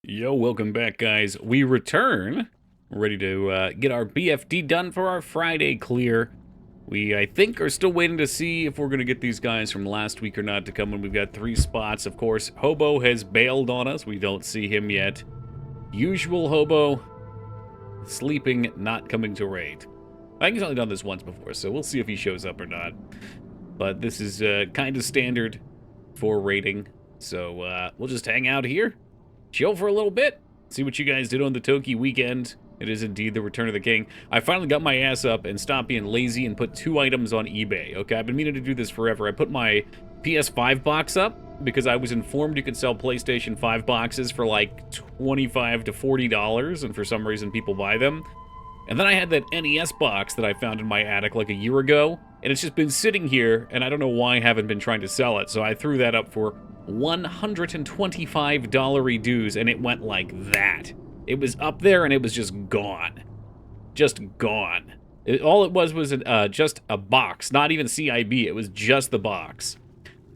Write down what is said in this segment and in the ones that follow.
Yo, welcome back, guys. We return. We're ready to get our BFD done for our Friday clear. We, I think, are still waiting to see if we're going to get these guys from last week or not to come in. We've got 3 spots. Of course, Hobo has bailed on us. We don't see him yet. Usual Hobo, sleeping, not coming to raid. I think he's only done this once before, so we'll see if he shows up or not. But this is kind of standard for raiding. So we'll just hang out here, chill for a little bit, see what you guys did on the Toki weekend. It is indeed the Return of the King. I finally got my ass up and stopped being lazy and put 2 items on eBay. Okay, I've been meaning to do this forever. I put my PS5 box up because I was informed you could sell PlayStation 5 boxes for like $25 to $40, and for some reason people buy them. And then I had that NES box that I found in my attic like a year ago, and it's just been sitting here, and I don't know why I haven't been trying to sell it, so I threw that up for $125 dues, and it went like that. It was up there, and it was just gone. Just gone. All it was just a box, not even CIB. It was just the box.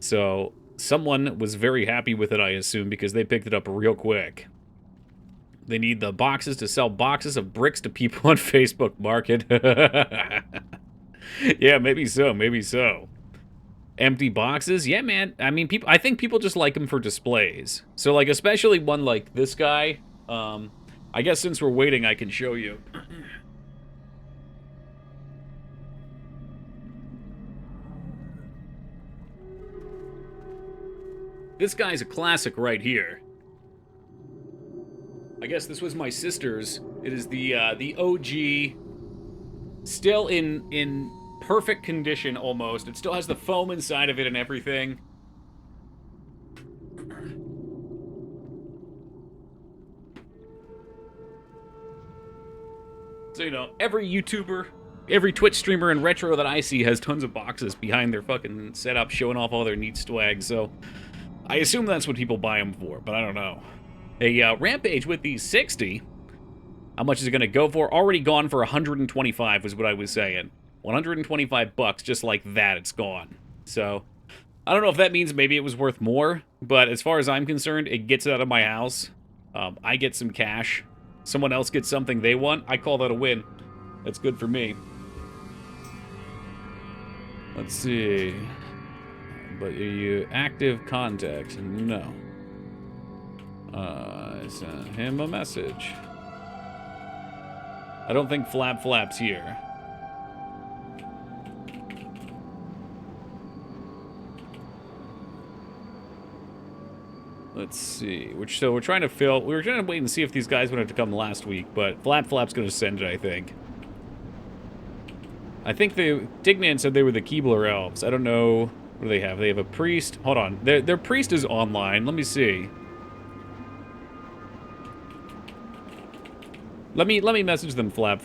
So someone was very happy with it, I assume, because they picked it up real quick. They need the boxes to sell boxes of bricks to people on Facebook Market. Yeah, maybe so, maybe so. Empty boxes? Yeah, man. I mean, I think people just like them for displays. So, like, especially one like this guy. I guess since we're waiting, I can show you. This guy's a classic right here. I guess this was my sister's. It is the OG, still in perfect condition almost. It still has the foam inside of it and everything. So, you know, every YouTuber, every Twitch streamer and retro that I see has tons of boxes behind their fucking setup showing off all their neat swag, so I assume that's what people buy them for, but I don't know. A Rampage with the 60. How much is it going to go for? Already gone for 125 was what I was saying. 125 bucks, just like that, it's gone. So, I don't know if that means maybe it was worth more, but as far as I'm concerned, it gets it out of my house. I get some cash. Someone else gets something they want. I call that a win. That's good for me. Let's see. But are you active contacts? No. I sent him a message. I don't think Flap's here. Let's see. So we're trying to fill. We were trying to wait and see if these guys wanted to come last week, but Flap's going to send it, I think. I think Dignan said they were the Keebler elves. I don't know. What do they have? They have a priest. Hold on. Their priest is online. Let me see. Let me message them, Flap.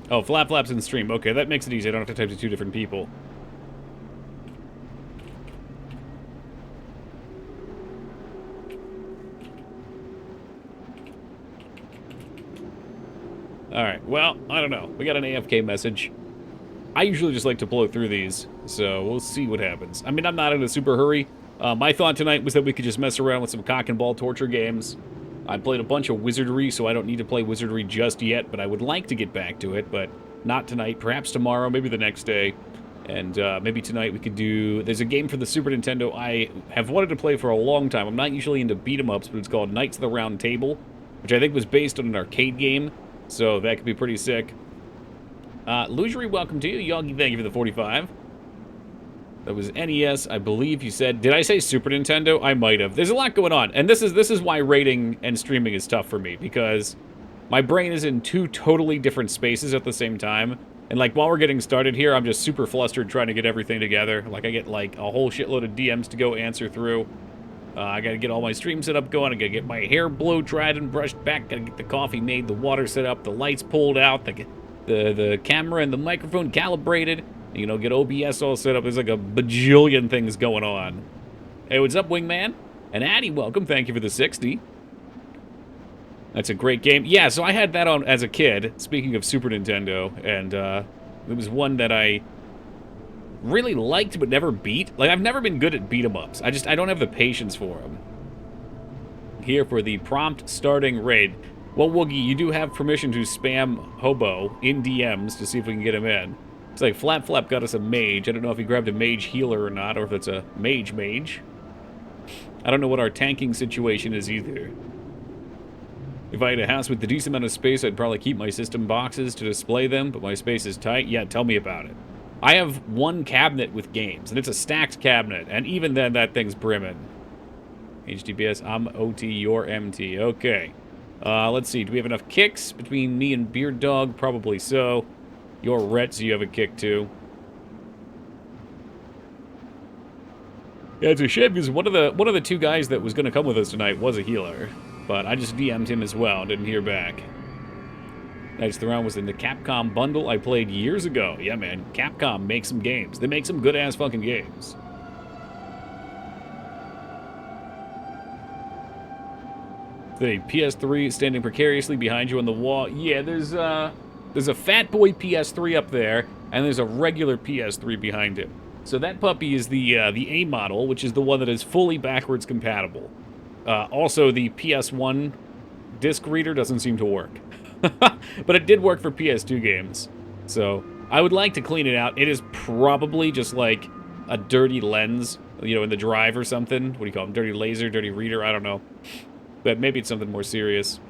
Oh, Flap's in stream. Okay, that makes it easy. I don't have to type to 2 different people. Alright, well, I don't know. We got an AFK message. I usually just like to blow through these, so we'll see what happens. I mean, I'm not in a super hurry. My thought tonight was that we could just mess around with some cock and ball torture games. I played a bunch of Wizardry, so I don't need to play Wizardry just yet, but I would like to get back to it, but not tonight. Perhaps tomorrow, maybe the next day. And maybe tonight we could do... There's a game for the Super Nintendo I have wanted to play for a long time. I'm not usually into beat-em-ups, but it's called Knights of the Round Table, which I think was based on an arcade game, so that could be pretty sick. Lugery, welcome to you. Yogi, thank you for the 45. That was NES, I believe you said. Did I say Super Nintendo? I might have. There's a lot going on, and this is why raiding and streaming is tough for me, because my brain is in 2 totally different spaces at the same time. And, like, while we're getting started here, I'm just super flustered trying to get everything together. Like, I get, like, a whole shitload of DMs to go answer through. I gotta get all my stream set up going. I gotta get my hair blow dried and brushed back. Gotta get the coffee made, the water set up, the lights pulled out, the camera and the microphone calibrated. You know, get OBS all set up. There's like a bajillion things going on. Hey, what's up, Wingman? And Addy, welcome. Thank you for the 60. That's a great game. Yeah, so I had that on as a kid, speaking of Super Nintendo, and it was one that I really liked but never beat. Like, I've never been good at beat-em-ups. I don't have the patience for them. Here for the prompt starting raid. Well, Woogie, you do have permission to spam Hobo in DMs to see if we can get him in. It's like Flap Flap got us a mage. I don't know if he grabbed a mage healer or not, or if it's a mage. I don't know what our tanking situation is either. If I had a house with a decent amount of space, I'd probably keep my system boxes to display them, but my space is tight. Yeah, tell me about it. I have one cabinet with games, and it's a stacked cabinet, and even then, that thing's brimming. HTTPS, I'm OT, you're MT. Okay. Let's see. Do we have enough kicks between me and Beard Dog? Probably so. You're Rhett, so you have a kick, too. Yeah, it's a shame, because one of the two guys that was going to come with us tonight was a healer. But I just DM'd him as well, didn't hear back. Next round was in the Capcom bundle I played years ago. Yeah, man, Capcom makes some games. They make some good-ass fucking games. The PS3 standing precariously behind you on the wall. Yeah, there's a fat boy PS3 up there, and there's a regular PS3 behind it. So that puppy is the A model, which is the one that is fully backwards compatible. Also, the PS1 disc reader doesn't seem to work. But it did work for PS2 games. So, I would like to clean it out. It is probably just like a dirty lens, you know, in the drive or something. What do you call them? Dirty laser, dirty reader? I don't know. But maybe it's something more serious.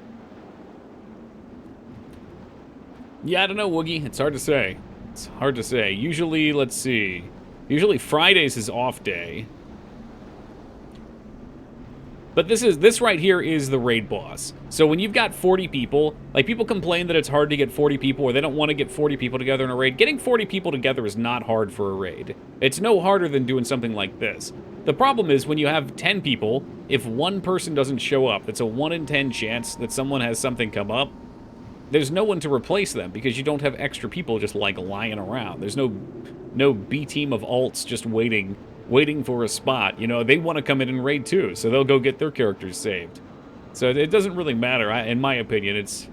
Yeah, I don't know, Woogie. It's hard to say. It's hard to say. Usually, let's see. Usually Fridays is off day. But this right here is the raid boss. So when you've got 40 people, like people complain that it's hard to get 40 people or they don't want to get 40 people together in a raid. Getting 40 people together is not hard for a raid. It's no harder than doing something like this. The problem is when you have 10 people, if one person doesn't show up, it's a 1 in 10 chance that someone has something come up. There's no one to replace them because you don't have extra people just like lying around. There's no B team of alts just waiting for a spot. You know, they want to come in and raid too, so they'll go get their characters saved. So it doesn't really matter, in my opinion. It's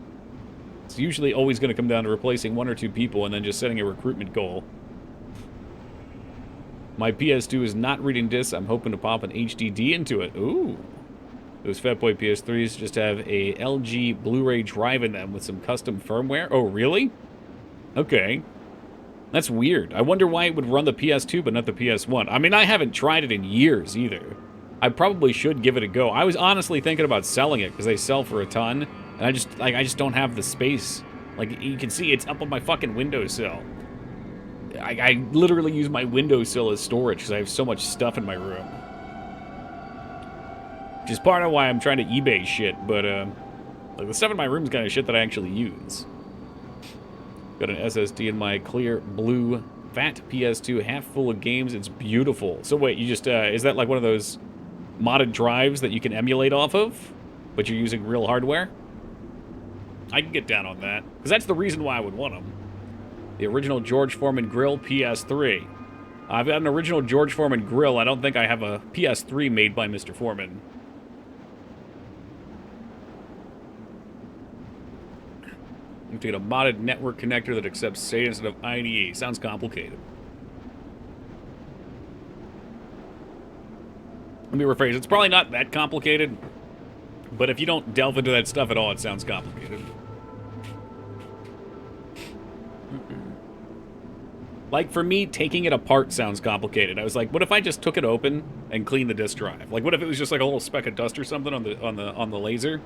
usually always going to come down to replacing 1 or 2 people and then just setting a recruitment goal. My PS2 is not reading discs. I'm hoping to pop an HDD into it. Ooh. Those Fatboy PS3s just have a LG Blu-ray drive in them with some custom firmware. Oh, really? Okay. That's weird. I wonder why it would run the PS2 but not the PS1. I mean, I haven't tried it in years either. I probably should give it a go. I was honestly thinking about selling it because they sell for a ton, and I just don't have the space. Like, you can see it's up on my fucking windowsill. I literally use my windowsill as storage because I have so much stuff in my room. Which is part of why I'm trying to eBay shit, but like the stuff in my room is kind of shit that I actually use. Got an SSD in my clear blue fat PS2, half full of games. It's beautiful. So wait, you just is that like one of those modded drives that you can emulate off of, but you're using real hardware? I can get down on that because that's the reason why I would want them. The original George Foreman grill PS3. I've got an original George Foreman grill. I don't think I have a PS3 made by Mr. Foreman. You have to get a modded network connector that accepts SATA instead of IDE. Sounds complicated. Let me rephrase. It's probably not that complicated, but if you don't delve into that stuff at all, it sounds complicated. Like, for me, taking it apart sounds complicated. I was like, what if I just took it open and cleaned the disk drive? Like, what if it was just like a little speck of dust or something on the laser?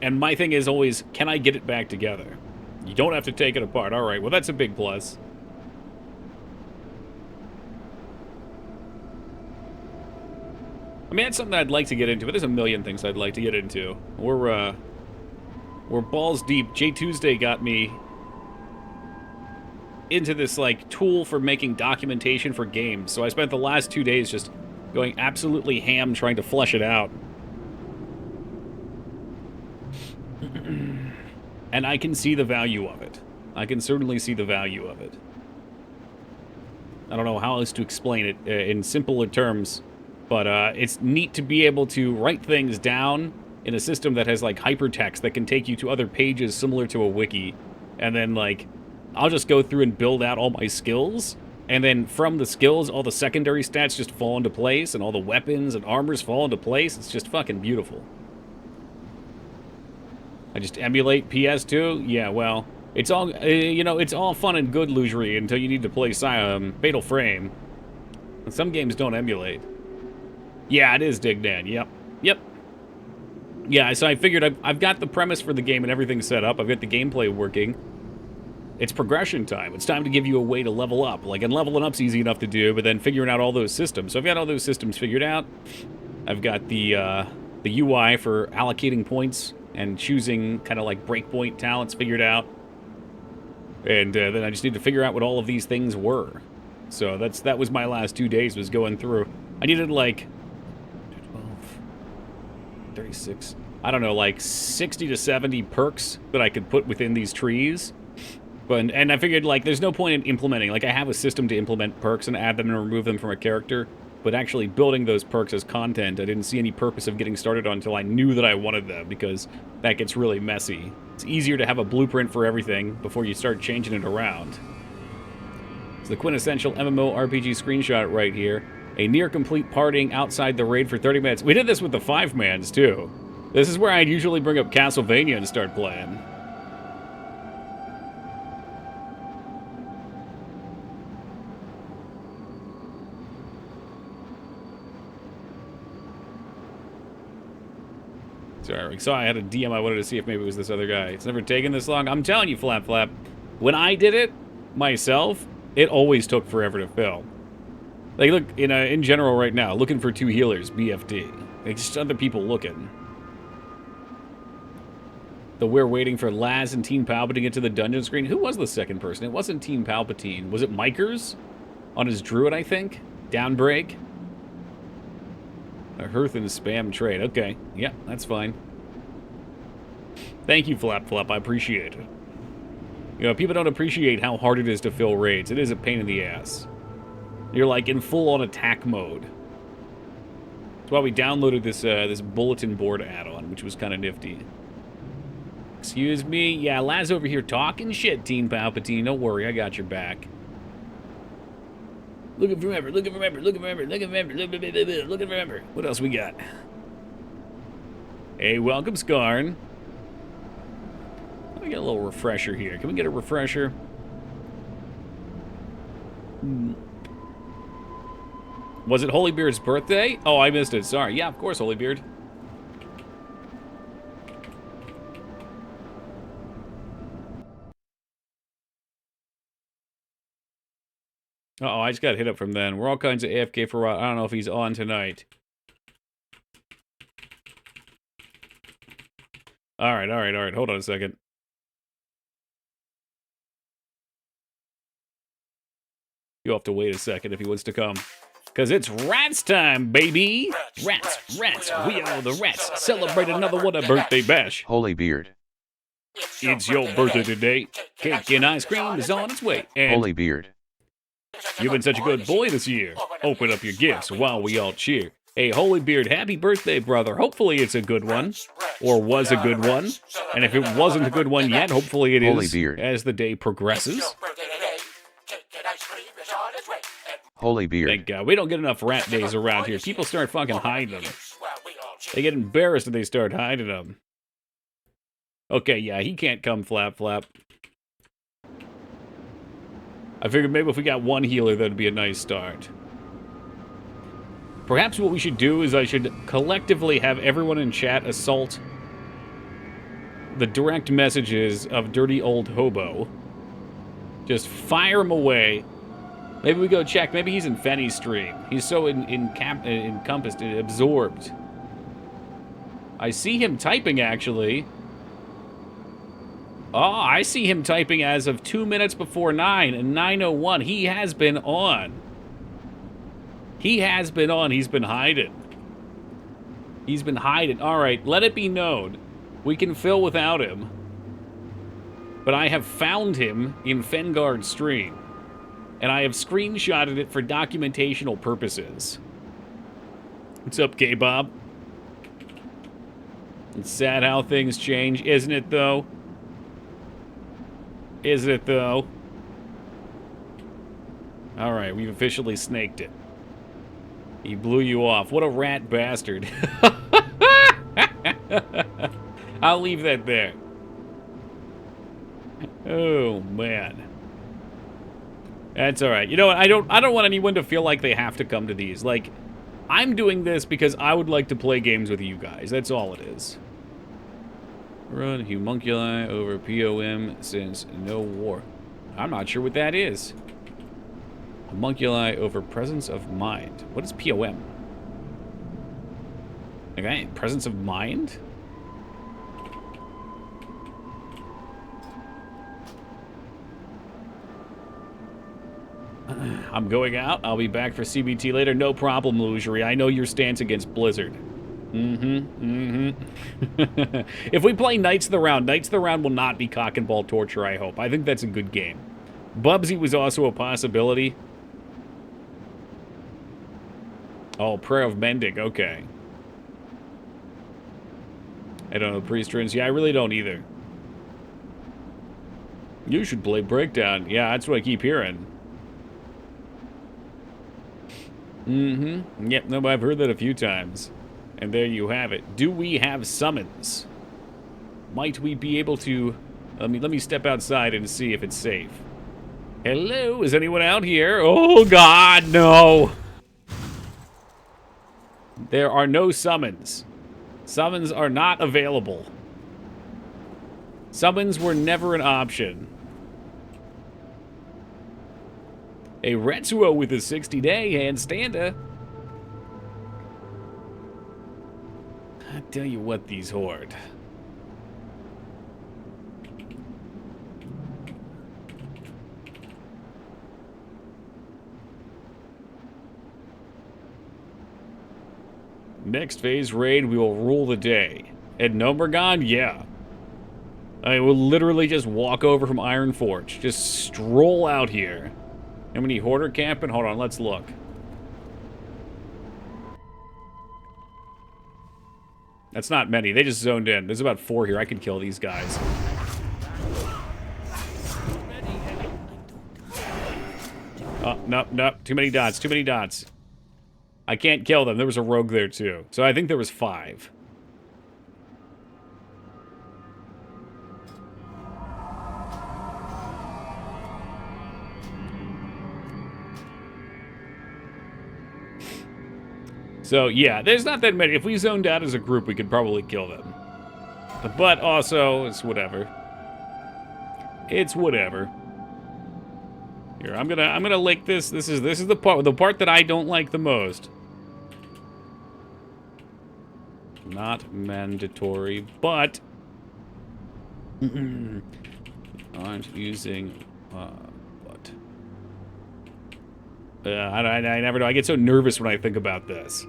And my thing is always, can I get it back together? You don't have to take it apart. All right, well, that's a big plus. I mean, that's something I'd like to get into, but there's a million things I'd like to get into. We're balls deep. J Tuesday got me into this, like, tool for making documentation for games. So I spent the last 2 days just going absolutely ham trying to flesh it out. And I can see the value of it. I can certainly see the value of it. I don't know how else to explain it in simpler terms, but it's neat to be able to write things down in a system that has, like, hypertext that can take you to other pages similar to a wiki. And then, like, I'll just go through and build out all my skills. And then from the skills, all the secondary stats just fall into place, and all the weapons and armors fall into place. It's just fucking beautiful. I just emulate PS2? Yeah, well, it's all, you know, it's all fun and good, Lugery, until you need to play Fatal Frame. And some games don't emulate. Yeah, it is Dignan, yep. Yep. Yeah, so I figured I've got the premise for the game and everything set up. I've got the gameplay working. It's progression time. It's time to give you a way to level up. Like, and leveling up's easy enough to do, but then figuring out all those systems. So I've got all those systems figured out. I've got the UI for allocating points and choosing kind of like breakpoint talents figured out. And then I just need to figure out what all of these things were. So that was my last 2 days, was going through. I needed like 12, 36, I don't know, like 60 to 70 perks that I could put within these trees. And I figured, like, there's no point in implementing. Like, I have a system to implement perks and add them and remove them from a character. But actually building those perks as content, I didn't see any purpose of getting started on until I knew that I wanted them, because that gets really messy. It's easier to have a blueprint for everything before you start changing it around. It's the quintessential MMORPG screenshot right here. A near-complete partying outside the raid for 30 minutes. We did this with the 5-mans, too. This is where I'd usually bring up Castlevania and start playing. Sorry, so I had a DM I wanted to see if maybe it was this other guy. It's never taken this long. I'm telling you, Flap Flap, when I did it myself, it always took forever to fill. Like, look, in general right now, looking for 2 healers, BFD. Like, just other people looking. We're waiting for Laz and Team Palpatine to get to the dungeon screen. Who was the second person? It wasn't Team Palpatine. Was it Mikers? On his druid, I think? Downbreak? A Hearth and spam trade. Okay. Yeah, that's fine. Thank you, Flap Flap. I appreciate it. You know, people don't appreciate how hard it is to fill raids. It is a pain in the ass. You're, like, in full-on attack mode. That's why we downloaded this, this bulletin board add-on, which was kind of nifty. Excuse me? Yeah, Laz over here talking shit, Team Palpatine. Don't worry, I got your back. Look and remember, look and remember, look and remember, look and remember, look and remember. What else we got? Hey, welcome, Skarn. Let me get a little refresher here. Can we get a refresher? Was it Holybeard's birthday? Oh, I missed it. Sorry. Yeah, of course, Holybeard. Uh-oh, I just got hit up from then. We're all kinds of AFK for a while. I don't know if he's on tonight. All right. Hold on a second. You'll have to wait a second if he wants to come. Because it's rats time, baby! Rats. We are the rats. Celebrate another one, a birthday bash. Holybeard. It's your birthday today. Cake and ice cream is on its way. And Holybeard. you've been such a good boy this year. Open up your gifts while we all cheer. Hey, Holybeard, happy birthday, brother. Hopefully it's a good one. Or was a good one. And if it wasn't a good one yet, hopefully it is Holybeard. as the day progresses. Holybeard. Thank God. We don't get enough rat days around here. People start fucking hiding them. They get embarrassed and they start hiding them. Okay, yeah, he can't come, Flap Flap. I figured maybe if we got one healer, that'd be a nice start. Perhaps what we should do is I should collectively have everyone in chat assault the direct messages of Dirty Old Hobo. Just fire him away. Maybe we go check. Maybe he's in Fenny's stream. He's so encompassed and absorbed. I see him typing, actually. Oh, I see him typing as of 2 minutes before 9 and 9:01. He has been on. He has been on. He's been hiding. He's been hiding. All right, let it be known. We can fill without him. But I have found him in Fengard's stream. And I have screenshotted it for documentational purposes. What's up, K-Bob? It's sad how things change, isn't it, though? Isn't it, though? All right, we've officially snaked it. He blew you off. What a rat bastard. I'll leave that there. Oh, man. That's all right. You know what? I don't want anyone to feel like they have to come to these. Like, I'm doing this because I would like to play games with you guys. That's all it is. Run homunculi over POM since no war. I'm not sure what that is. Homunculi over presence of mind. What is POM? Okay, presence of mind? I'm going out. I'll be back for CBT later. No problem, Lugery. I know your stance against Blizzard. If we play Knights of the Round will not be cock and ball torture, I hope. I think that's a good game. Bubsy was also a possibility. Oh, Prayer of Mendic. Okay. I don't know Priestrins. Yeah, I really don't either. You should play Breakdown. Yeah, that's what I keep hearing. Yep, no, I've heard that a few times. And there you have it. Do we have summons? Might we be able to... Let me step outside and see if it's safe. Hello? Is anyone out here? Oh, God, no! There are no summons. Summons are not available. Summons were never an option. A Retsuo with a 60-day handstander. I tell you what, these horde. Next phase raid, we will rule the day. At Nomergon, yeah. I will literally just walk over from Ironforge. Just stroll out here. How many hoarder camping? Hold on, let's look. That's not many. They just zoned in. There's about 4 here. I could kill these guys. Oh, no, no. Too many dots. Too many dots. I can't kill them. There was a rogue there, too. So I think there was 5. So, yeah, there's not that many. If we zoned out as a group, we could probably kill them. But also, it's whatever. It's whatever. Here, I'm gonna lick this. This is the part that I don't like the most. Not mandatory, but aren't using what? I never know. I get so nervous when I think about this.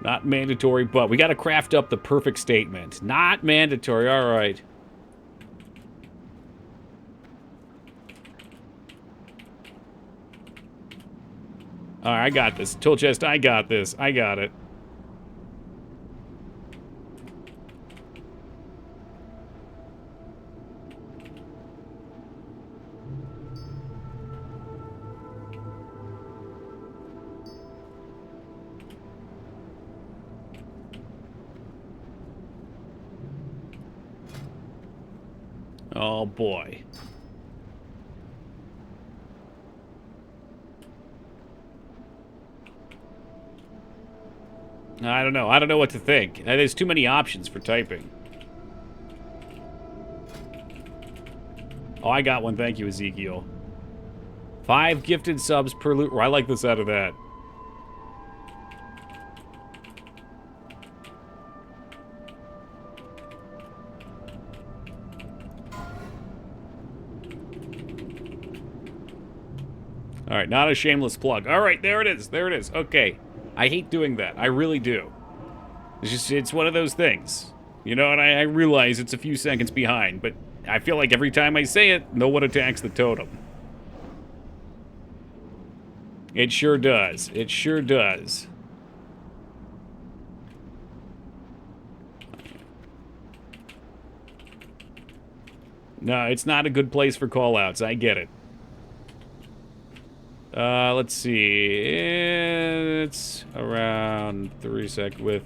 Not mandatory, but we got to craft up the perfect statement. Not mandatory. All right. All right, I got this. Tool chest, I got this. I got it. Oh, boy. I don't know. I don't know what to think. There's too many options for typing. Oh, I got one. Thank you, Ezekiel. 5 gifted subs per loot. I like this out of that. All right, not a shameless plug. All right, there it is. There it is. Okay. I hate doing that. I really do. It's one of those things. You know, and I realize it's a few seconds behind, but I feel like every time I say it, no one attacks the totem. It sure does. It sure does. No, it's not a good place for callouts. I get it. Let's see. It's around 3 sec with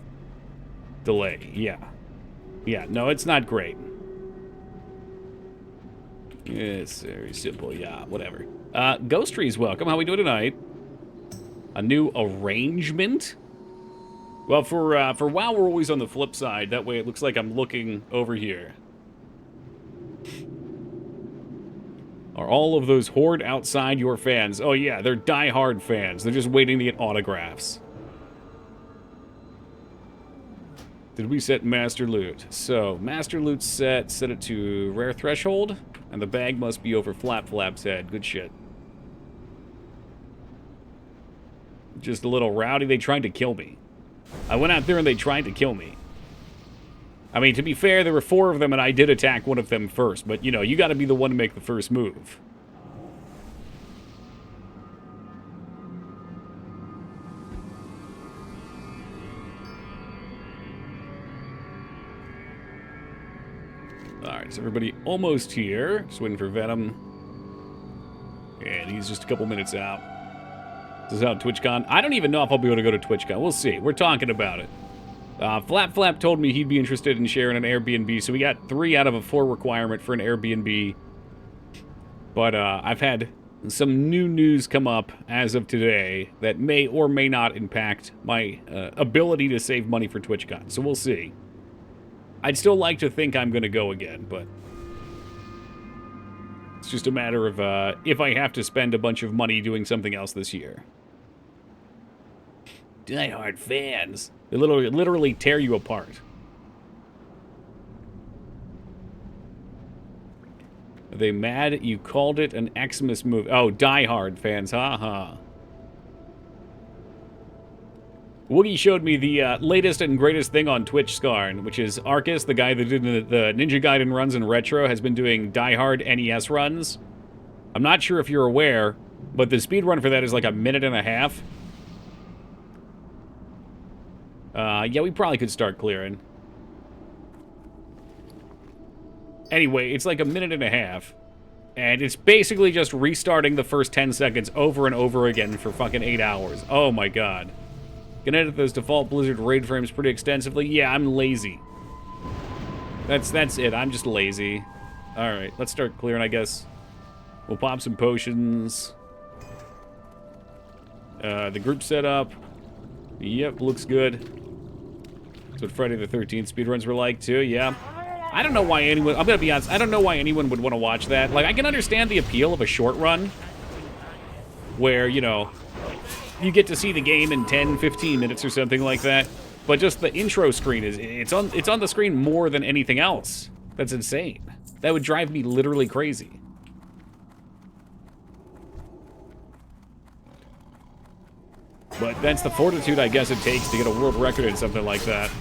delay. Yeah. Yeah, no, it's not great. It's very simple. Yeah, whatever. Ghost Tree's welcome. How we doing tonight? A new arrangement? Well, for WoW, we're always on the flip side. That way it looks like I'm looking over here. Are all of those Horde outside your fans? Oh, yeah, they're die-hard fans. They're just waiting to get autographs. Did we set Master Loot? So, Master Loot set it to Rare Threshold, and the bag must be over Flap Flap's head. Good shit. Just a little rowdy. They tried to kill me. I went out there and they tried to kill me. I mean, to be fair, there were 4 of them, and I did attack one of them first. But, you know, you got to be the one to make the first move. Alright, so everybody almost here. Just waiting for Venom. And he's just a couple minutes out. This is out TwitchCon. I don't even know if I'll be able to go to TwitchCon. We'll see. We're talking about it. Flap Flap told me he'd be interested in sharing an Airbnb, so we got 3 out of a 4 requirement for an Airbnb. But I've had some new news come up as of today that may or may not impact my ability to save money for TwitchCon, so we'll see. I'd still like to think I'm going to go again, but it's just a matter of if I have to spend a bunch of money doing something else this year. Die-hard fans. They literally tear you apart. Are they mad you called it an Xmas movie? Oh, Die-hard fans, haha. Woogie showed me the latest and greatest thing on Twitch, Skarn, which is Arcus, the guy that did the Ninja Gaiden runs in Retro, has been doing Die-hard NES runs. I'm not sure if you're aware, but the speed run for that is like 1.5 minutes. Yeah, we probably could start clearing. Anyway, it's like 1.5 minutes. And it's basically just restarting the first 10 seconds over and over again for fucking 8 hours. Oh my god. Can edit those default Blizzard raid frames pretty extensively. Yeah, I'm lazy. That's it. I'm just lazy. Alright, let's start clearing, I guess. We'll pop some potions. The group setup. Yep, looks good. That's what Friday the 13th speedruns were like, too. Yeah. I don't know why anyone... I'm gonna be honest. I don't know why anyone would want to watch that. Like, I can understand the appeal of a short run. Where, you know... you get to see the game in 10, 15 minutes or something like that. But just the intro screen it's on the screen more than anything else. That's insane. That would drive me literally crazy. But that's the fortitude I guess it takes to get a world record in something like that.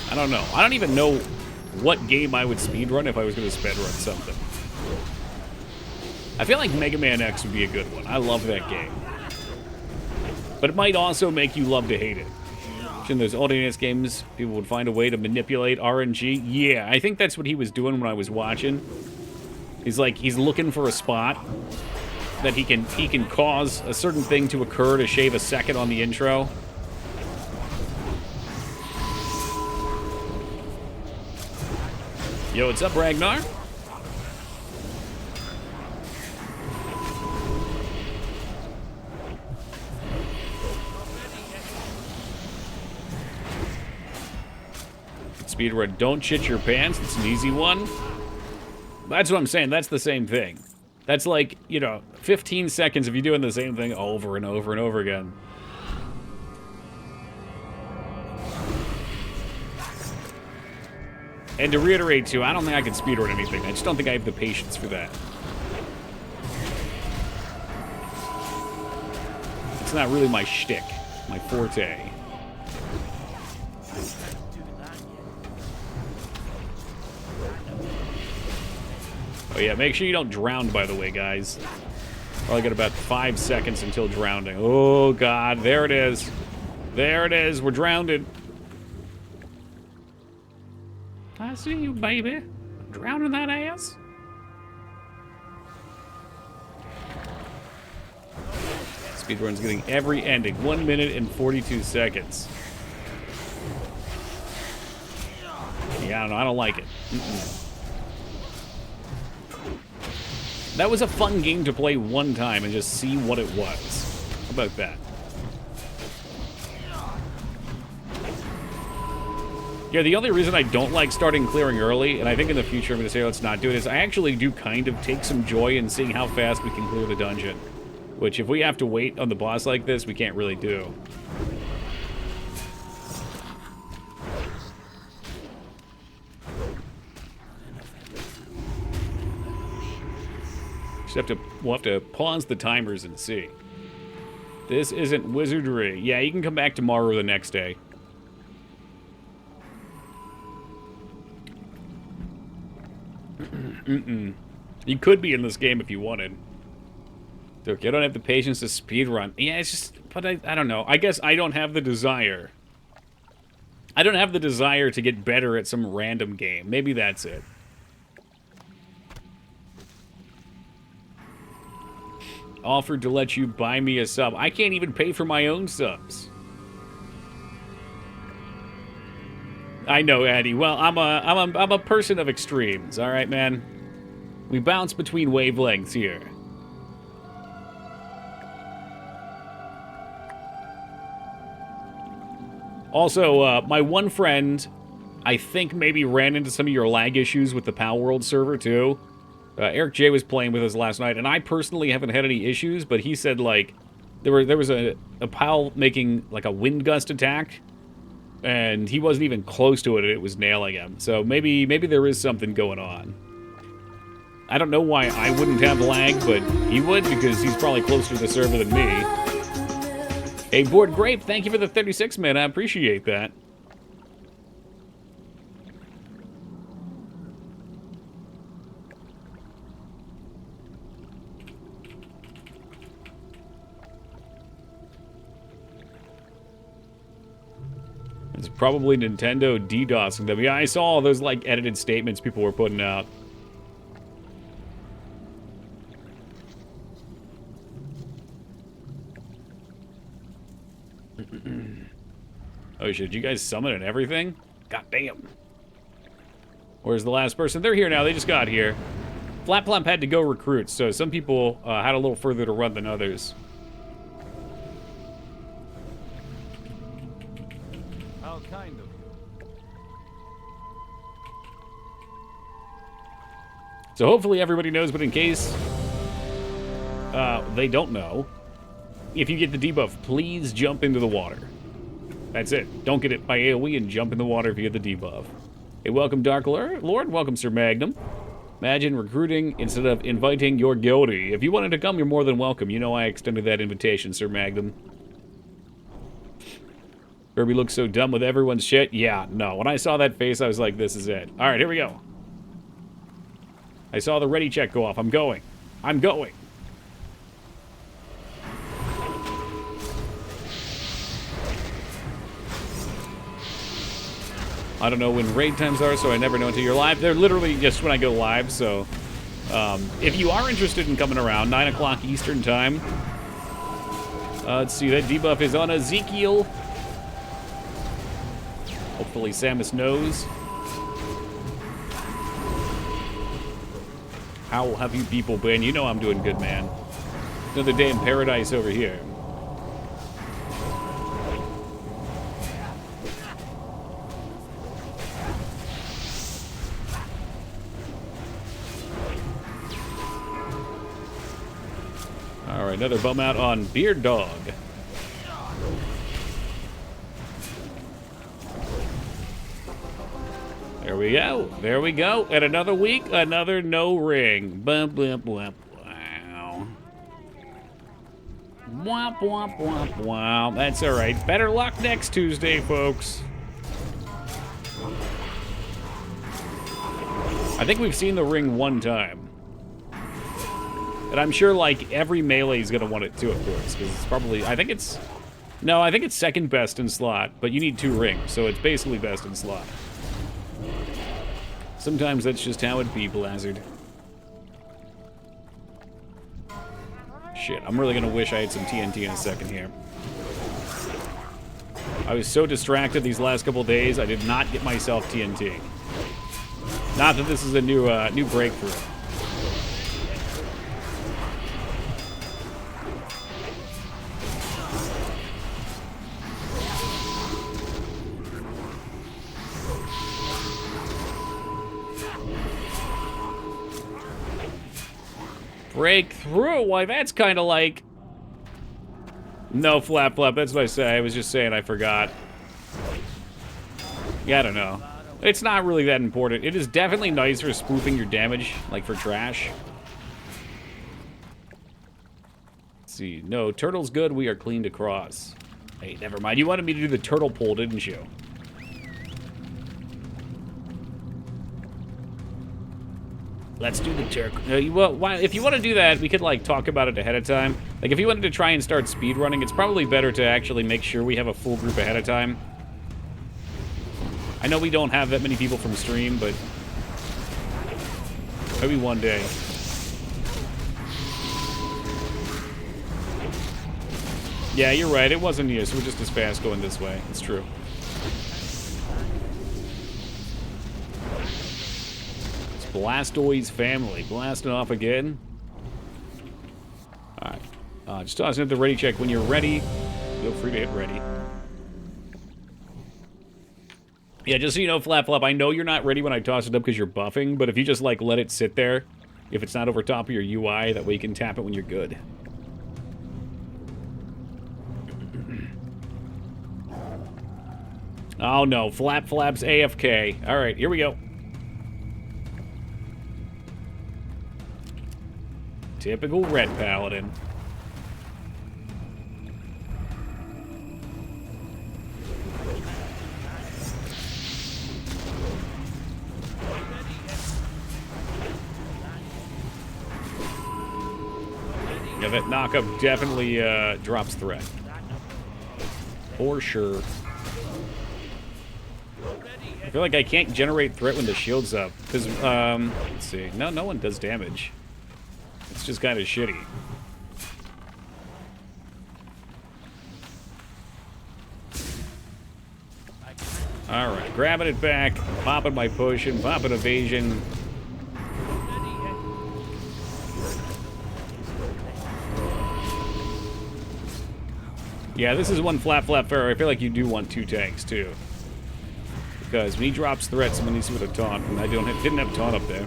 I don't know. I don't even know what game I would speedrun if I was going to speedrun something. I feel like Mega Man X would be a good one. I love that game. But it might also make you love to hate it. In those audience games, people would find a way to manipulate RNG. Yeah, I think that's what he was doing when I was watching. He's like, he's looking for a spot that he can cause a certain thing to occur to shave a second on the intro. Yo, what's up, Ragnar? Speedrun, don't shit your pants. It's an easy one. That's what I'm saying. That's the same thing. That's like, you know, 15 seconds of you doing the same thing over and over and over again. And to reiterate, too, I don't think I can speedrun anything. I just don't think I have the patience for that. It's not really my shtick, my forte. Oh yeah, make sure you don't drown, by the way, guys. Probably got about 5 seconds until drowning. Oh god, there it is. There it is. We're drowned. I see you, baby. Drowning that ass. Speedrun's getting every ending. 1 minute and 42 seconds. Yeah, I don't know. I don't like it. That was a fun game to play one time and just see what it was. How about that? Yeah, the only reason I don't like starting clearing early, and I think in the future I'm going to say let's not do it, is I actually do kind of take some joy in seeing how fast we can clear the dungeon. Which, if we have to wait on the boss like this, we can't really do. We'll have to pause the timers and see. This isn't wizardry. Yeah, you can come back tomorrow or the next day. You could be in this game if you wanted. Okay, I don't have the patience to speedrun. Yeah, it's just... But I don't know. I guess I don't have the desire. I don't have the desire to get better at some random game. Maybe that's it. Offered to let you buy me a sub. I can't even pay for my own subs. I know, Eddie. Well, I'm a person of extremes, all right, man? We bounce between wavelengths here. Also, my one friend, I think maybe ran into some of your lag issues with the Pal World server, too. Eric J was playing with us last night, and I personally haven't had any issues, but he said, like, there was a Pal making, like, a wind gust attack, and he wasn't even close to it, and it was nailing him. So maybe there is something going on. I don't know why I wouldn't have lag, but he would, because he's probably closer to the server than me. Hey, Board Grape, thank you for the 36, man. I appreciate that. It's probably Nintendo DDoSing them. Yeah, I saw all those, like, edited statements people were putting out. Oh shit, you guys summon and everything? God damn. Where's the last person? They're here now, they just got here. Flap Flap had to go recruit, so some people had a little further to run than others. How kind of you. So hopefully everybody knows, but in case they don't know, if you get the debuff, please jump into the water. That's it. Don't get it by AoE and jump in the water if you get the debuff. Hey, welcome, Dark Lord. Welcome, Sir Magnum. Imagine recruiting instead of inviting your guildie. If you wanted to come, you're more than welcome. You know I extended that invitation, Sir Magnum. Kirby looks so dumb with everyone's shit. Yeah, no. When I saw that face, I was like, this is it. All right, here we go. I saw the ready check go off. I'm going. I'm going. I don't know when raid times are, so I never know until you're live. They're literally just when I go live, so... if you are interested in coming around, 9 o'clock Eastern time... let's see, that debuff is on Ezekiel. Hopefully Samus knows. How have you people been? You know I'm doing good, man. Another day in paradise over here. Alright, another bum out on Beard Dog. There we go. There we go. And another week, another no ring. Bump, bump, bump. Wow. Womp, womp, womp, wow. That's alright. Better luck next Tuesday, folks. I think we've seen the ring one time. And I'm sure, like, every melee is going to want it too, of course. Because it's probably... I think it's No, I think it's second best in slot, but you need 2 rings, so it's basically best in slot. Sometimes that's just how it be, Blizzard. Shit, I'm really gonna wish I had some TNT in a second here. I was so distracted these last couple days, I did not get myself TNT. Not that this is a new breakthrough. Breakthrough? Why, that's kind of like... No, Flap Flap, that's what I said. I was just saying I forgot. Yeah, I don't know. It's not really that important. It is definitely nice for spoofing your damage, like for trash. Let's see. No, turtle's good. We are cleaned across. Hey, never mind. You wanted me to do the turtle pull, didn't you? Let's do the Turk. Well, if you want to do that, we could, like, talk about it ahead of time. Like, if you wanted to try and start speedrunning, it's probably better to actually make sure we have a full group ahead of time. I know we don't have that many people from stream, but maybe one day. Yeah, you're right. It wasn't you, so we're just as fast going this way. It's true. Blastoise family. Blasting off again. Alright. Just toss it at the ready check when you're ready. Feel free to hit ready. Yeah, just so you know, Flap Flap, I know you're not ready when I toss it up because you're buffing, but if you just, like, let it sit there, if it's not over top of your UI, that way you can tap it when you're good. Oh, no. Flap Flap's AFK. Alright, here we go. Typical red paladin. Yeah, that knockup definitely drops threat. For sure. I feel like I can't generate threat when the shield's up. Because, let's see. No one does damage. It's just kind of shitty. Alright, grabbing it back, popping my potion, popping evasion. Yeah, this is one Flap Flap Pharaoh. I feel like you do want 2 tanks, too. Because when he drops threats, someone needs to with a taunt, and I didn't have taunt up there.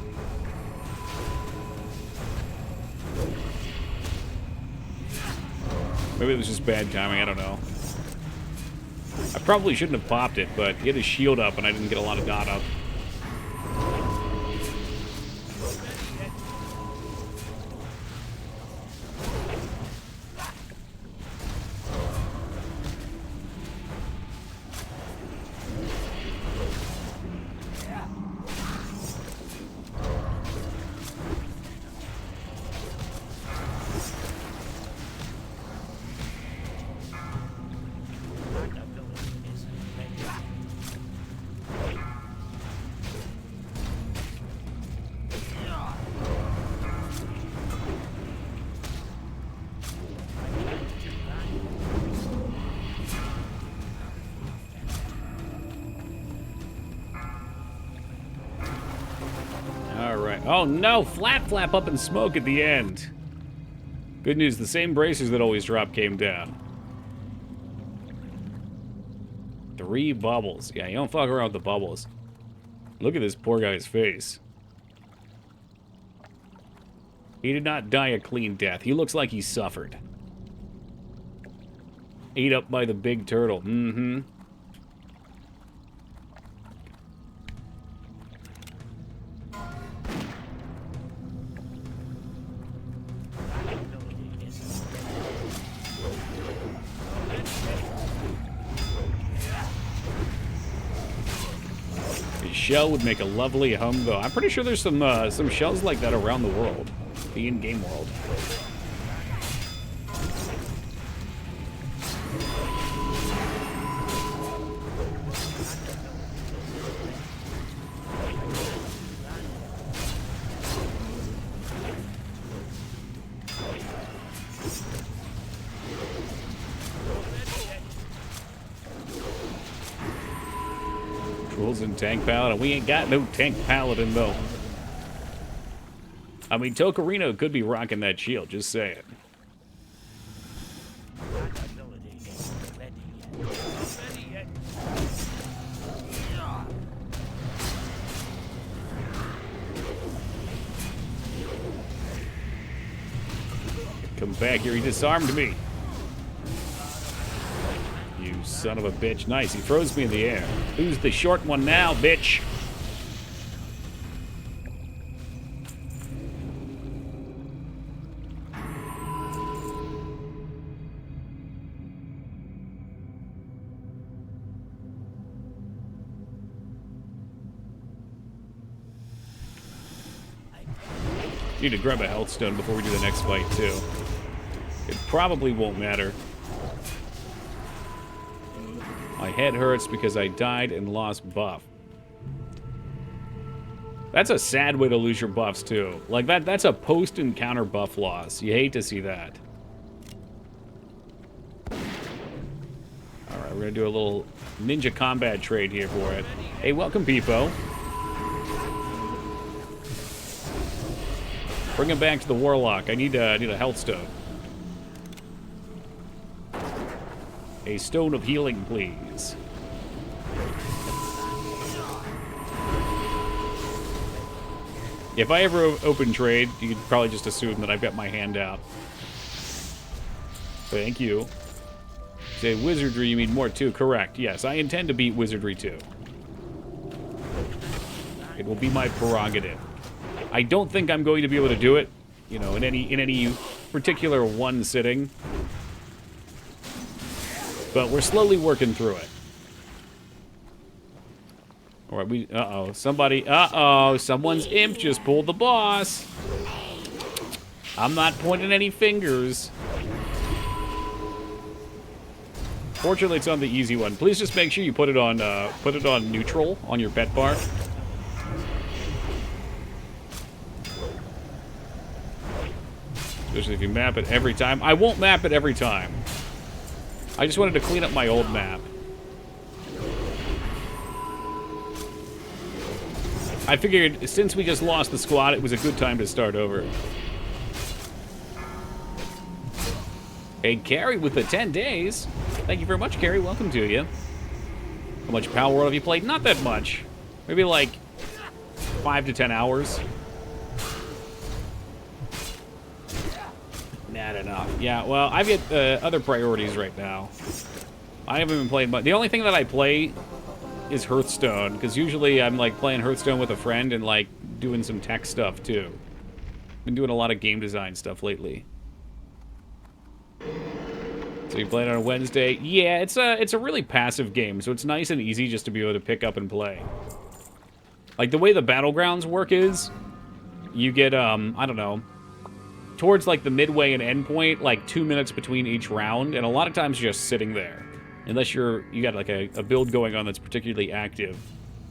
Maybe it was just bad timing, I don't know. I probably shouldn't have popped it, but he had his shield up and I didn't get a lot of dot up. Oh no, Flap Flap up in smoke at the end. Good news, the same bracers that always drop came down. 3 bubbles. Yeah, you don't fuck around with the bubbles. Look at this poor guy's face. He did not die a clean death. He looks like he suffered. Ate up by the big turtle. Mm-hmm. Shell would make a lovely home, though. I'm pretty sure there's some shells like that around the world, the in-game world. Rules in Tank Paladin. We ain't got no Tank Paladin, though. I mean, Tokarino could be rocking that shield, just saying. Come back here, he disarmed me. You son of a bitch. Nice, he throws me in the air. Who's the short one now, bitch? Need to grab a health stone before we do the next fight, too. It probably won't matter. My head hurts because I died and lost buff. That's a sad way to lose your buffs, too. Like, that's a post-encounter buff loss. You hate to see that. Alright, we're gonna do a little ninja combat trade here for it. Hey, welcome, Peepo. Bring him back to the Warlock. I need a health stone. A stone of healing, please. If I ever open trade, you could probably just assume that I've got my hand out. Thank you. Say Wizardry, you mean more too? Correct. Yes, I intend to beat Wizardry too. It will be my prerogative. I don't think I'm going to be able to do it, you know, in any particular one sitting. But we're slowly working through it. All right, someone's imp just pulled the boss. I'm not pointing any fingers. Fortunately, it's on the easy one. Please just make sure you put it on neutral on your pet bar. Especially if you map it every time. I won't map it every time. I just wanted to clean up my old map. I figured since we just lost the squad, it was a good time to start over. Hey, Carrie with the 10 days. Thank you very much, Carrie. Welcome to you. How much Power World have you played? Not that much. Maybe like 5 to 10 hours. Not enough. Yeah, well, I've got other priorities right now. I haven't been playing much. The only thing that I play is Hearthstone, because usually I'm like playing Hearthstone with a friend and like doing some tech stuff too. Been doing a lot of game design stuff lately. So you play it on a Wednesday? Yeah, it's a really passive game, so it's nice and easy just to be able to pick up and play. Like the way the battlegrounds work is, you get I don't know, towards like the midway and end point, like 2 minutes between each round, and a lot of times you're just sitting there. Unless you got like a build going on that's particularly active.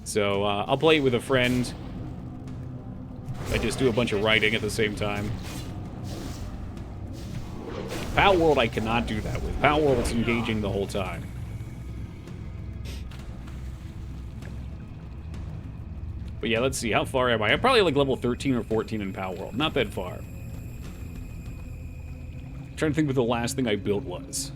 So I'll play it with a friend. I just do a bunch of writing at the same time. Power World I cannot do that with. Power World it's engaging the whole time. But yeah, let's see, how far am I? I'm probably like level 13 or 14 in Power World. Not that far. I'm trying to think what the last thing I built was.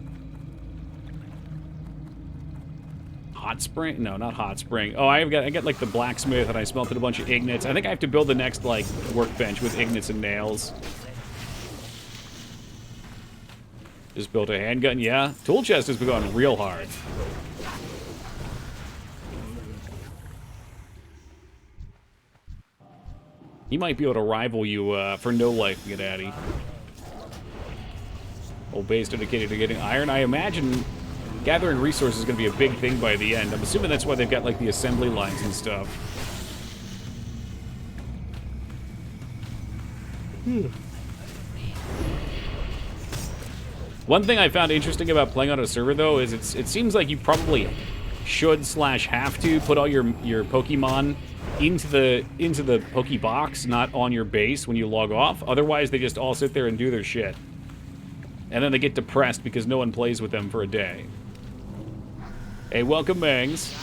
Hot Spring? No, not Hot Spring. Oh, I got like the blacksmith and I smelted a bunch of ignits. I think I have to build the next like workbench with ignits and nails. Just built a handgun, yeah. Tool chest has been going real hard. He might be able to rival you for no life, Gadaddy. Old base dedicated to getting iron. I imagine gathering resources is going to be a big thing by the end. I'm assuming that's why they've got like the assembly lines and stuff. One thing I found interesting about playing on a server, though, is it seems like you probably should / have to put all your Pokemon into the Pokebox, not on your base when you log off. Otherwise, they just all sit there and do their shit. And then they get depressed because no one plays with them for a day. Hey, welcome, Mangs.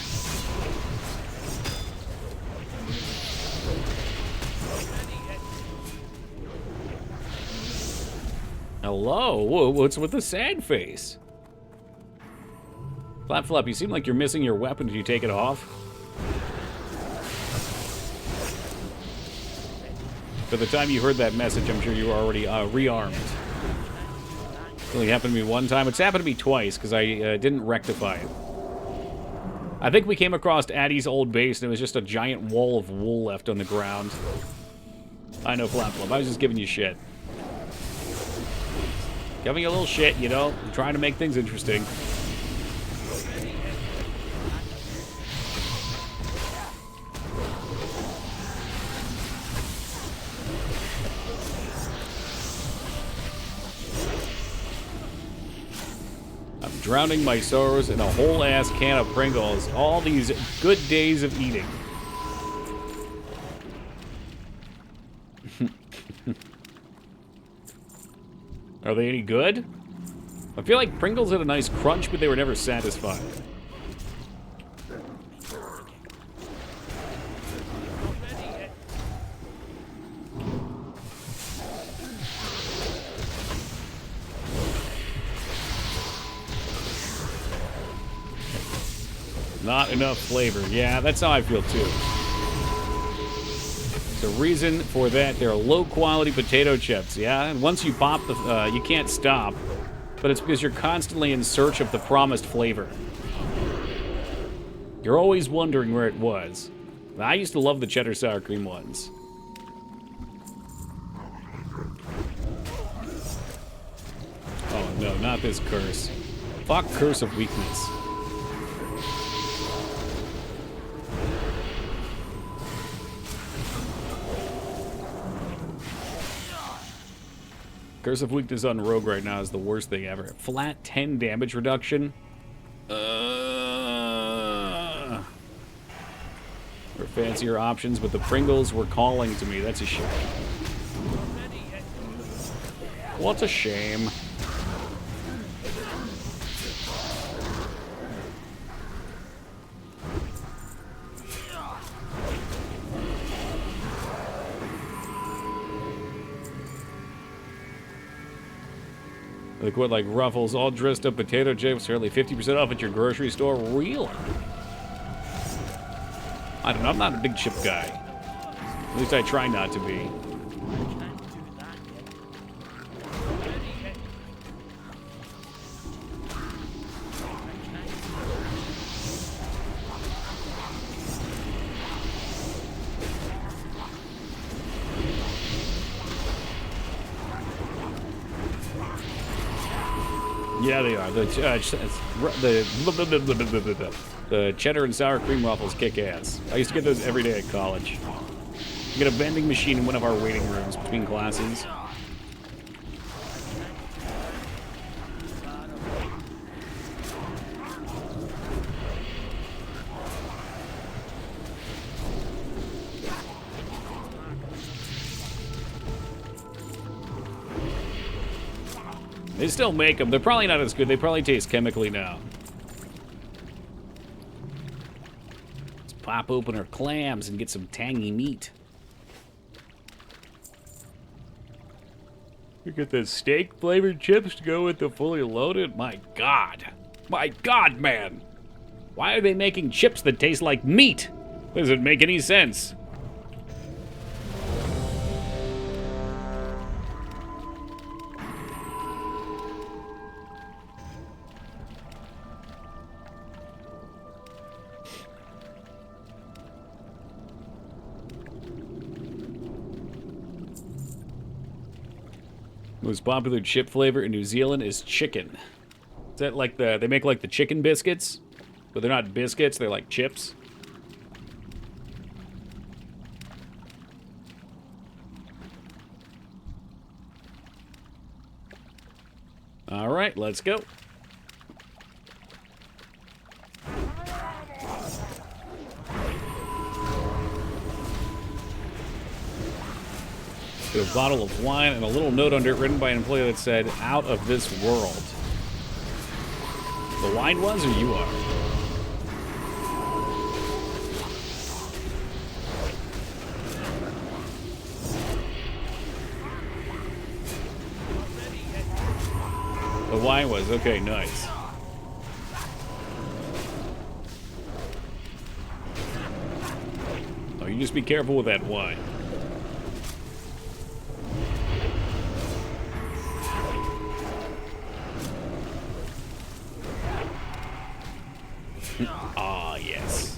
Hello? Whoa, what's with the sad face? Flap, you seem like you're missing your weapon. Did you take it off? By the time you heard that message, I'm sure you were already rearmed. It only happened to me one time. It's happened to me twice, because I didn't rectify it. I think we came across Addie's old base, and it was just a giant wall of wool left on the ground. I know, Flap, I was just giving you shit. Giving you a little shit, you know? I'm trying to make things interesting. Drowning my sorrows in a whole ass can of Pringles. All these good days of eating. Are they any good? I feel like Pringles had a nice crunch, but they were never satisfying. Not enough flavor. Yeah, that's how I feel too. The reason for that, they're low-quality potato chips, yeah? And once you pop the, you can't stop. But it's because you're constantly in search of the promised flavor. You're always wondering where it was. I used to love the cheddar sour cream ones. Oh no, not this curse. Fuck Curse of Weakness. Curse of Weakness on Rogue right now is the worst thing ever. Flat 10 damage reduction. Or fancier options, but the Pringles were calling to me. That's a shame. What a shame. Like what, like Ruffles, all dressed up potato chips, nearly 50% off at your grocery store? Really? I don't know, I'm not a big chip guy. At least I try not to be. Yeah, they are. The cheddar and sour cream Ruffles kick ass. I used to get those every day at college. We get a vending machine in one of our waiting rooms between classes. They still make them. They're probably not as good. They probably taste chemically now. Let's pop open our clams and get some tangy meat. Look at the steak-flavored chips to go with the fully loaded. My God. My God, man. Why are they making chips that taste like meat? Doesn't make any sense. Most popular chip flavor in New Zealand is chicken. Is that like they make like the chicken biscuits? But they're not biscuits, they're like chips. All right, let's go. A bottle of wine and a little note under it written by an employee that said, "Out of this world." The wine was, or you are? Y was. Okay, nice. Oh, you just be careful with that Y. Ah, yes.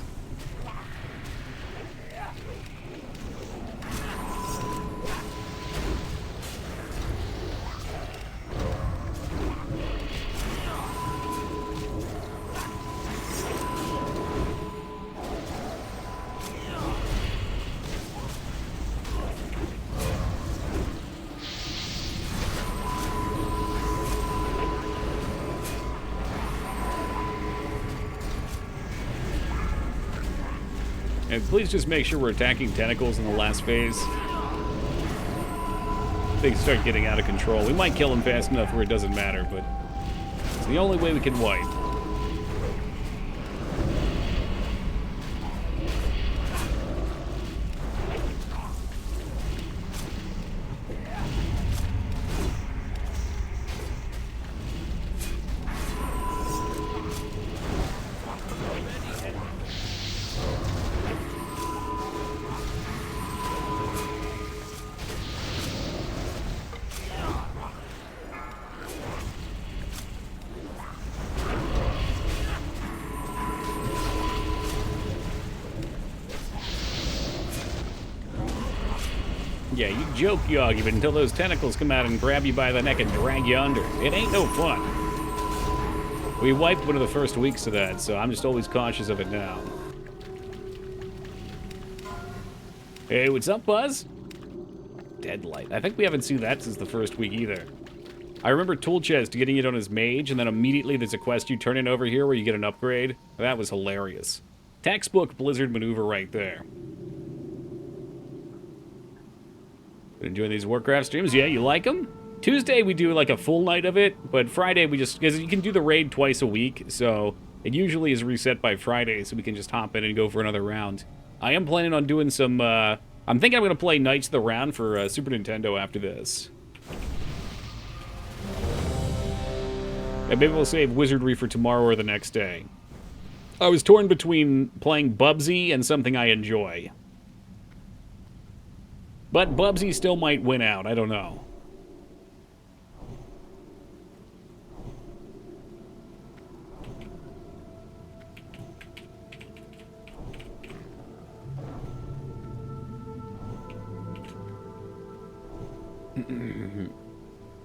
And please just make sure we're attacking tentacles in the last phase. Things start getting out of control. We might kill them fast enough where it doesn't matter, but it's the only way we can wipe. Yeah, you joke you argue, but until those tentacles come out and grab you by the neck and drag you under, it ain't no fun. We wiped one of the first weeks of that, so I'm just always cautious of it now. Hey, what's up, Buzz? Deadlight. I think we haven't seen that since the first week either. I remember Tool Chest getting it on his mage, and then immediately there's a quest you turn in over here where you get an upgrade. That was hilarious. Textbook Blizzard maneuver right there. Been enjoying these Warcraft streams? Yeah, you like them? Tuesday we do like a full night of it, but Friday we just, because you can do the raid twice a week, so it usually is reset by Friday, so we can just hop in and go for another round. I am planning on doing some, I'm thinking I'm going to play Knights of the Round for Super Nintendo after this. And maybe we'll save Wizardry for tomorrow or the next day. I was torn between playing Bubsy and something I enjoy. But Bubsy still might win out, I don't know.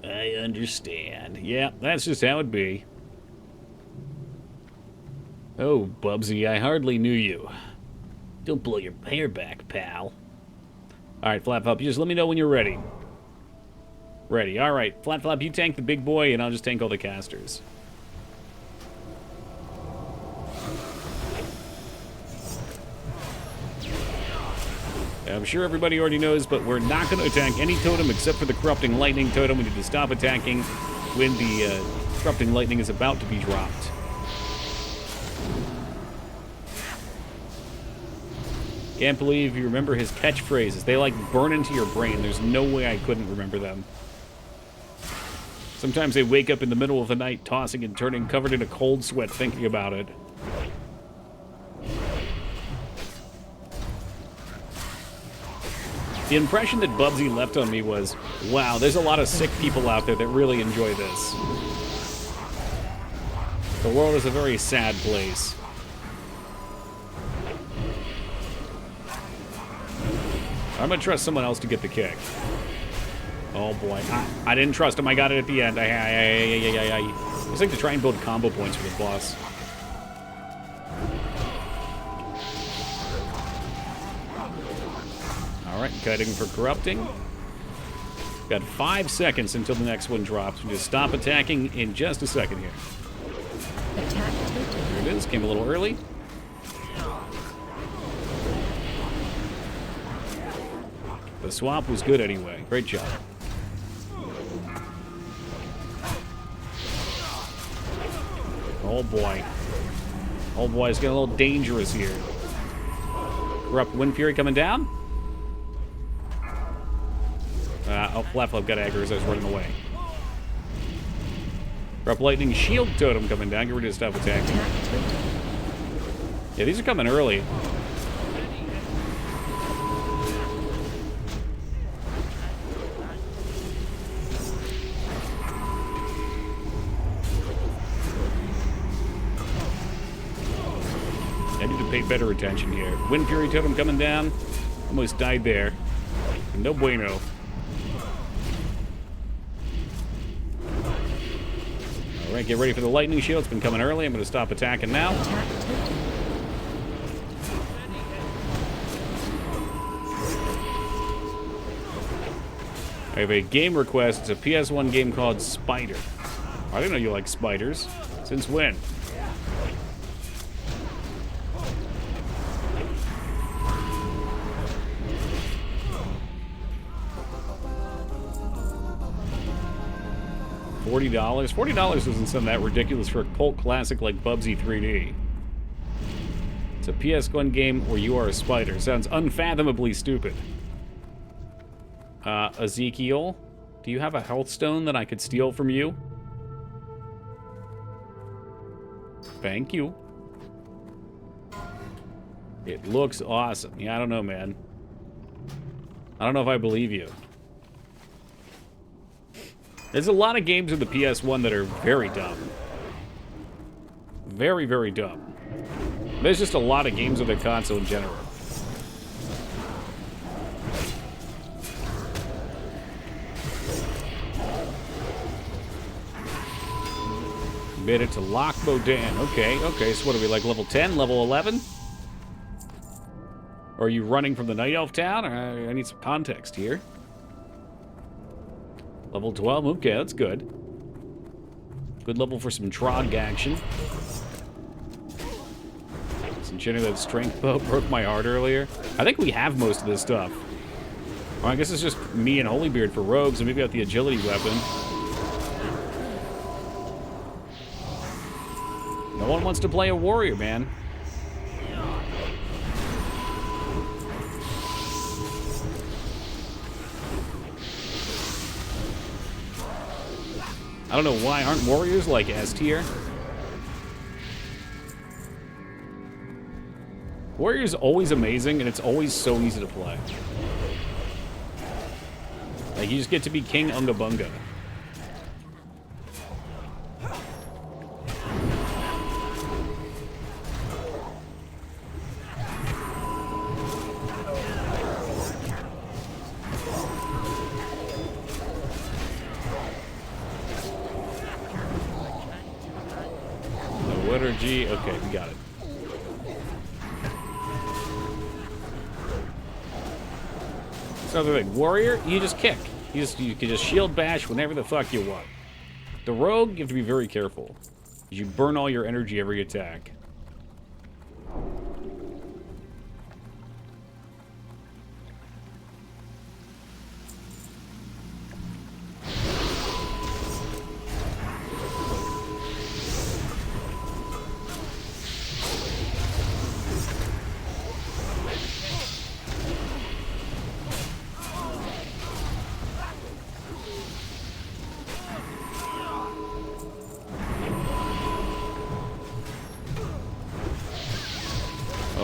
I understand. Yeah, that's just how it be. Oh, Bubsy, I hardly knew you. Don't blow your hair back, pal. Alright, Flap Flop, you just let me know when you're ready. Ready. Alright, Flap Flop, you tank the big boy, and I'll just tank all the casters. I'm sure everybody already knows, but we're not going to attack any totem except for the Corrupting Lightning totem. We need to stop attacking when the Corrupting Lightning is about to be dropped. Can't believe you remember his catchphrases. They like burn into your brain. There's no way I couldn't remember them. Sometimes they wake up in the middle of the night, tossing and turning, covered in a cold sweat thinking about it. The impression that Bubsy left on me was, wow, there's a lot of sick people out there that really enjoy this. The world is a very sad place. I'm gonna trust someone else to get the kick. Oh boy, I didn't trust him. I got it at the end. I just like to try and build combo points for the boss. All right, cutting for corrupting. Got 5 seconds until the next one drops. We'll just stop attacking in just a second here. Attack totem. There it is. Came a little early. The swap was good anyway. Great job. Oh boy. Oh boy, it's getting a little dangerous here. Corrupt Wind Fury coming down. Oh, Flap Flop got aggro as I was running away. Drop lightning shield totem coming down. Get rid of stuff attacking. Attack totem. Yeah, these are coming early. I need to pay better attention here. Wind Fury totem coming down. Almost died there. No bueno. Alright, get ready for the lightning shield. It's been coming early. I'm going to stop attacking now. Attack totem. I have a game request. It's a PS1 game called Spider. I didn't know you like spiders. Since when? $40? $40 doesn't sound that ridiculous for a cult classic like Bubsy 3D. It's a PS1 game where you are a spider. Sounds unfathomably stupid. Ezekiel, do you have a health stone that I could steal from you? Thank you. It looks awesome. Yeah, I don't know, man. I don't know if I believe you. There's a lot of games in the PS1 that are very dumb. Very, very dumb. There's just a lot of games on the console in general. Made it to Loch Bodan. Okay, so what are we, like level 10, level 11? Or are you running from the Night Elf town? I need some context here. Level 12, okay, that's good. Good level for some Trog action. Some chinning that strength bow broke my heart earlier. I think we have most of this stuff. Well, I guess it's just me and Holybeard for rogues, and maybe got the agility weapon. No one wants to play a warrior, man. I don't know why. Aren't warriors like S tier? Warrior's always amazing, and it's always so easy to play. Like, you just get to be King Unga Bunga. Liturgy, okay, we got it. It's another thing. Warrior, you just kick. You can just shield bash whenever the fuck you want. The rogue, you have to be very careful. You burn all your energy every attack.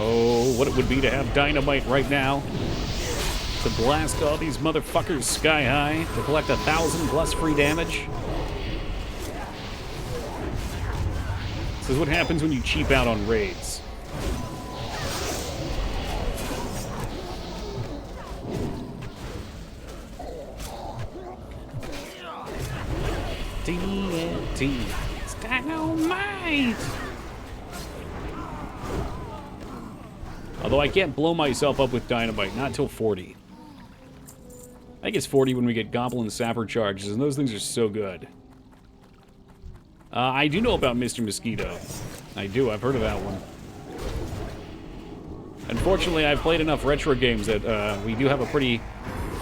Oh, what it would be to have dynamite right now. To blast all these motherfuckers sky high. To collect 1,000 plus free damage. This is what happens when you cheap out on raids. TNT. It's dynamite! Although I can't blow myself up with dynamite, not till 40. I think it's 40 when we get Goblin Sapper charges, and those things are so good. I do know about Mr. Mosquito. I do, I've heard of that one. Unfortunately, I've played enough retro games that we do have a pretty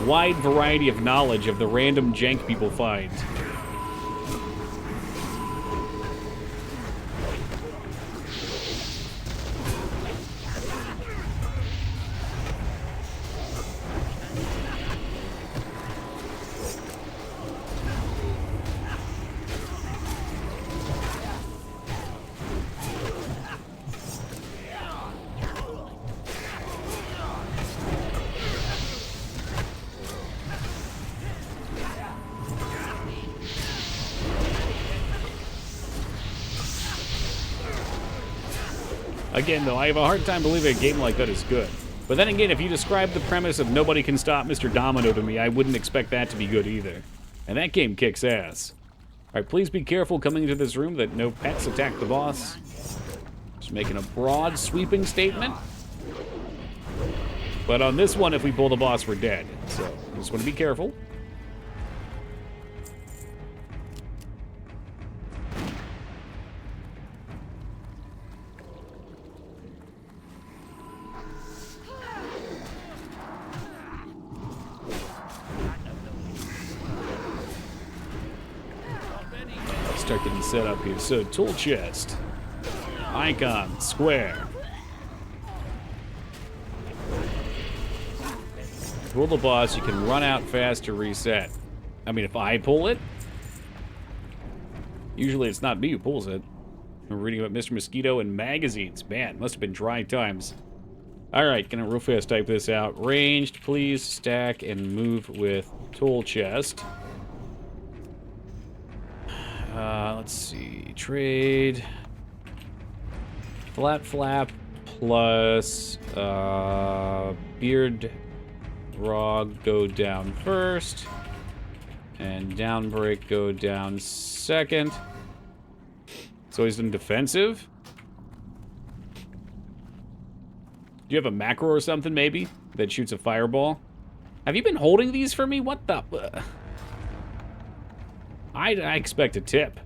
wide variety of knowledge of the random jank people find. Again, though, I have a hard time believing a game like that is good. But then again, if you describe the premise of nobody can stop Mr. Domino to me, I wouldn't expect that to be good either. And that game kicks ass. Alright, please be careful coming into this room that no pets attack the boss. Just making a broad, sweeping statement. But on this one, if we pull the boss, we're dead. So, I just want to be careful. Start getting set up here. So, tool chest. Icon, square. Pull the boss, you can run out fast to reset. I mean, if I pull it, usually it's not me who pulls it. I'm reading about Mr. Mosquito in magazines. Man, must have been dry times. Alright, gonna real fast type this out. Ranged, please stack and move with tool chest. Let's see. Trade. Flat flap plus beard rog go down first. And down break go down second. So he's in defensive. Do you have a macro or something, maybe, that shoots a fireball? Have you been holding these for me? What the... I expect a tip.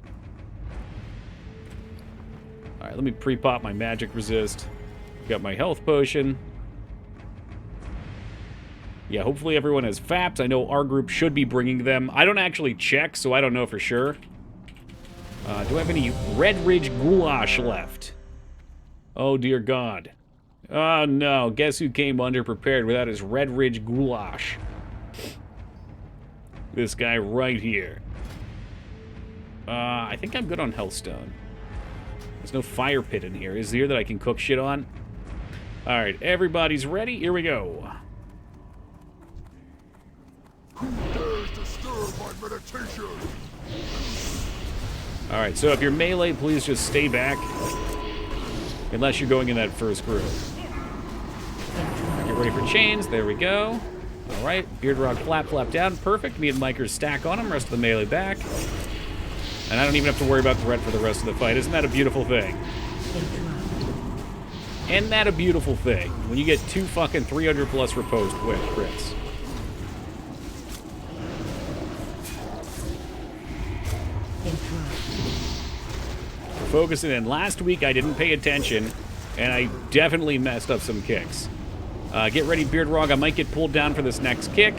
Alright, let me pre-pop my magic resist. Got my health potion. Yeah, hopefully everyone has FAPs. I know our group should be bringing them. I don't actually check, so I don't know for sure. Do I have any Red Ridge goulash left? Oh, dear God. Oh, no. Guess who came underprepared without his Red Ridge goulash? This guy right here. I think I'm good on Hellstone. There's no fire pit in here. Is there that I can cook shit on? Alright, everybody's ready. Here we go. Who dares disturb my meditation? Alright, so if you're melee, please just stay back. Unless you're going in that first group. Get ready for chains. There we go. Alright, Beard Rock flap down. Perfect. Me and Mike are stack on him. Rest of the melee back. And I don't even have to worry about threat for the rest of the fight. Isn't that a beautiful thing? Isn't that a beautiful thing? When you get 2 fucking 300 plus riposte with crits. Focusing in. Last week I didn't pay attention, and I definitely messed up some kicks. Get ready, Beard Rog. I might get pulled down for this next kick.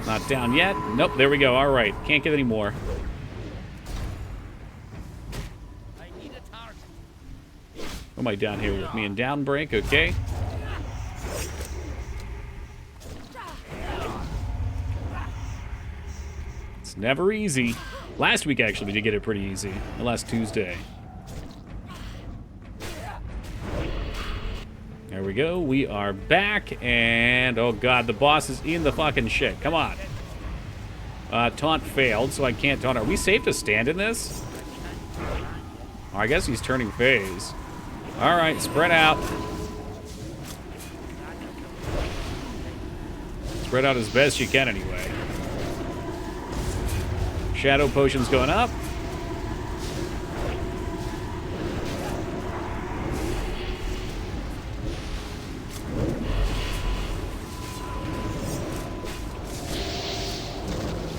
Not down yet. Nope, there we go. All right. Can't get any more. What am I down here with me and down break? Okay. It's never easy. Last week, actually, we did get it pretty easy. Last Tuesday. There we go. We are back, and oh god, the boss is in the fucking shit. Come on. Taunt failed, so I can't taunt. Are we safe to stand in this? Oh, I guess he's turning phase. All right, spread out. Spread out as best you can, anyway. Shadow potion's going up.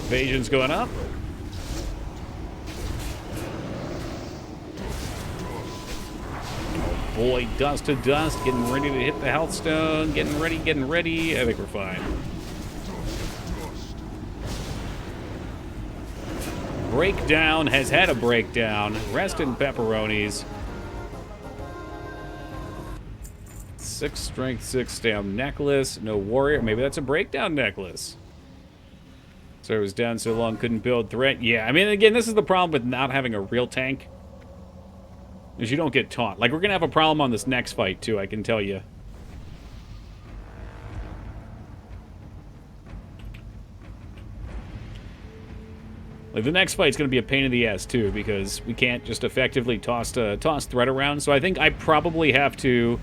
Evasion's going up. Oh boy, dust to dust. Getting ready to hit the health stone. Getting ready. I think we're fine. Breakdown has had a breakdown. Rest in pepperonis. 6 strength, 6 down necklace. No warrior. Maybe that's a breakdown necklace. So it was down so long, couldn't build threat. Yeah, I mean, again, this is the problem with not having a real tank. Is you don't get taunt. Like, we're going to have a problem on this next fight, too, I can tell you. Like, the next fight's going to be a pain in the ass, too, because we can't just effectively toss threat around. So I think I probably have to...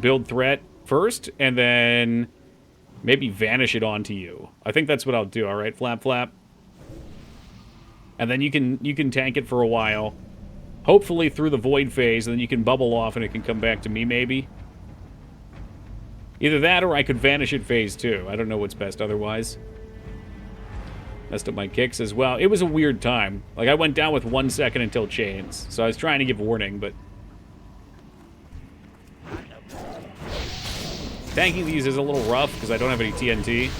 build threat first, and then maybe vanish it onto you. I think that's what I'll do, all right, Flap Flap? And then you can tank it for a while. Hopefully through the void phase, and then you can bubble off and it can come back to me, maybe. Either that or I could vanish it phase 2. I don't know what's best otherwise. Messed up my kicks as well. It was a weird time. Like, I went down with 1 second until chains. So I was trying to give warning, but... tanking these is a little rough because I don't have any TNT.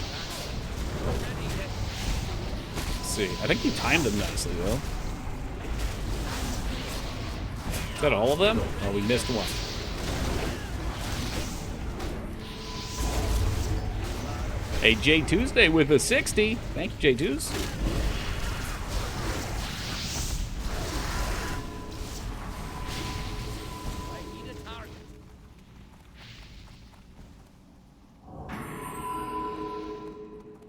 Let's see. I think you timed them nicely, though. Is that all of them? Oh, we missed one. Hey, J Tuesday with a 60. Thank you, J Tues.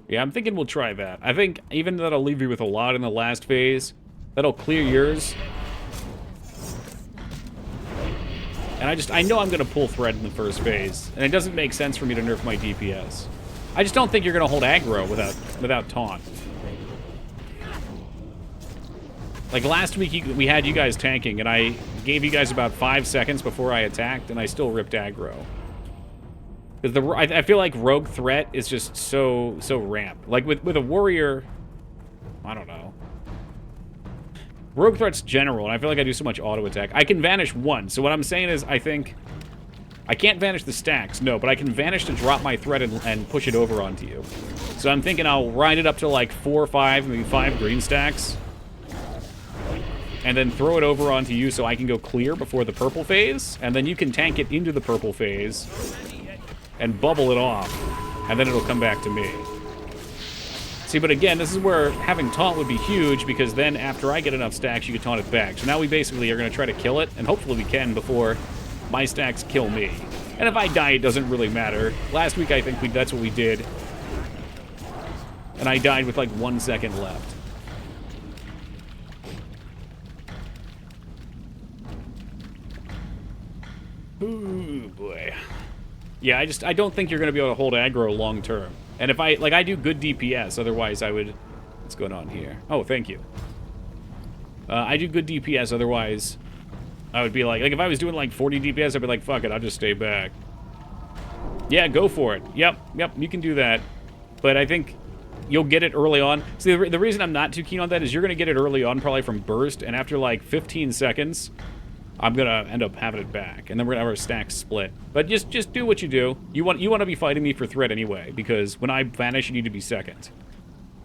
Yeah, I'm thinking we'll try that. I think even though that'll leave you with a lot in the last phase, that'll clear yours. And I know I'm going to pull thread in the first phase, and it doesn't make sense for me to nerf my DPS. I just don't think you're going to hold aggro without taunt. Like last week, we had you guys tanking, and I gave you guys about 5 seconds before I attacked, and I still ripped aggro. Because I feel like rogue threat is just so ramped. Like with a warrior, I don't know. Rogue threat's general, and I feel like I do so much auto attack. I can vanish one. So what I'm saying is, I think I can't vanish the stacks, no, but I can vanish to drop my threat and push it over onto you. So I'm thinking I'll ride it up to like 4 or 5, maybe 5 green stacks, and then throw it over onto you so I can go clear before the purple phase, and then you can tank it into the purple phase and bubble it off, and then it'll come back to me. See, but again, this is where having taunt would be huge, because then after I get enough stacks, you can taunt it back. So now we basically are going to try to kill it, and hopefully we can before my stacks kill me. And if I die, it doesn't really matter. Last week, I think that's what we did. And I died with like 1 second left. Ooh, boy. Yeah, I don't think you're going to be able to hold aggro long term. And if I do good DPS, otherwise I would... What's going on here? Oh, thank you. I do good DPS, otherwise I would be like if I was doing like 40 DPS, I'd be like, fuck it, I'll just stay back. Yeah, go for it. Yep, you can do that. But I think you'll get it early on. See, the reason I'm not too keen on that is you're going to get it early on, probably from burst, and after like 15 seconds, I'm going to end up having it back, and then we're going to have our stacks split. But just do what you do. You want to be fighting me for threat anyway, because when I vanish, you need to be second.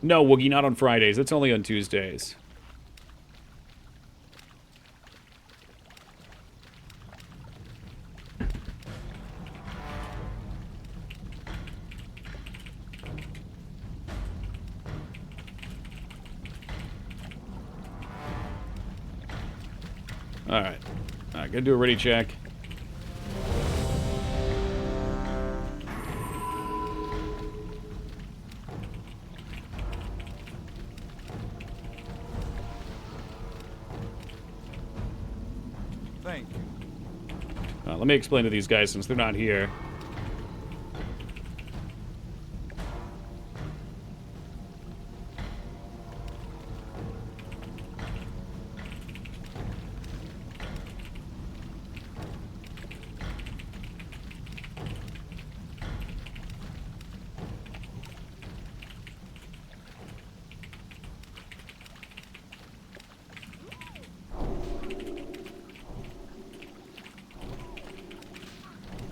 No, Woogie, not on Fridays. It's only on Tuesdays. All right, gonna do a ready check. Thank you. Let me explain to these guys since they're not here.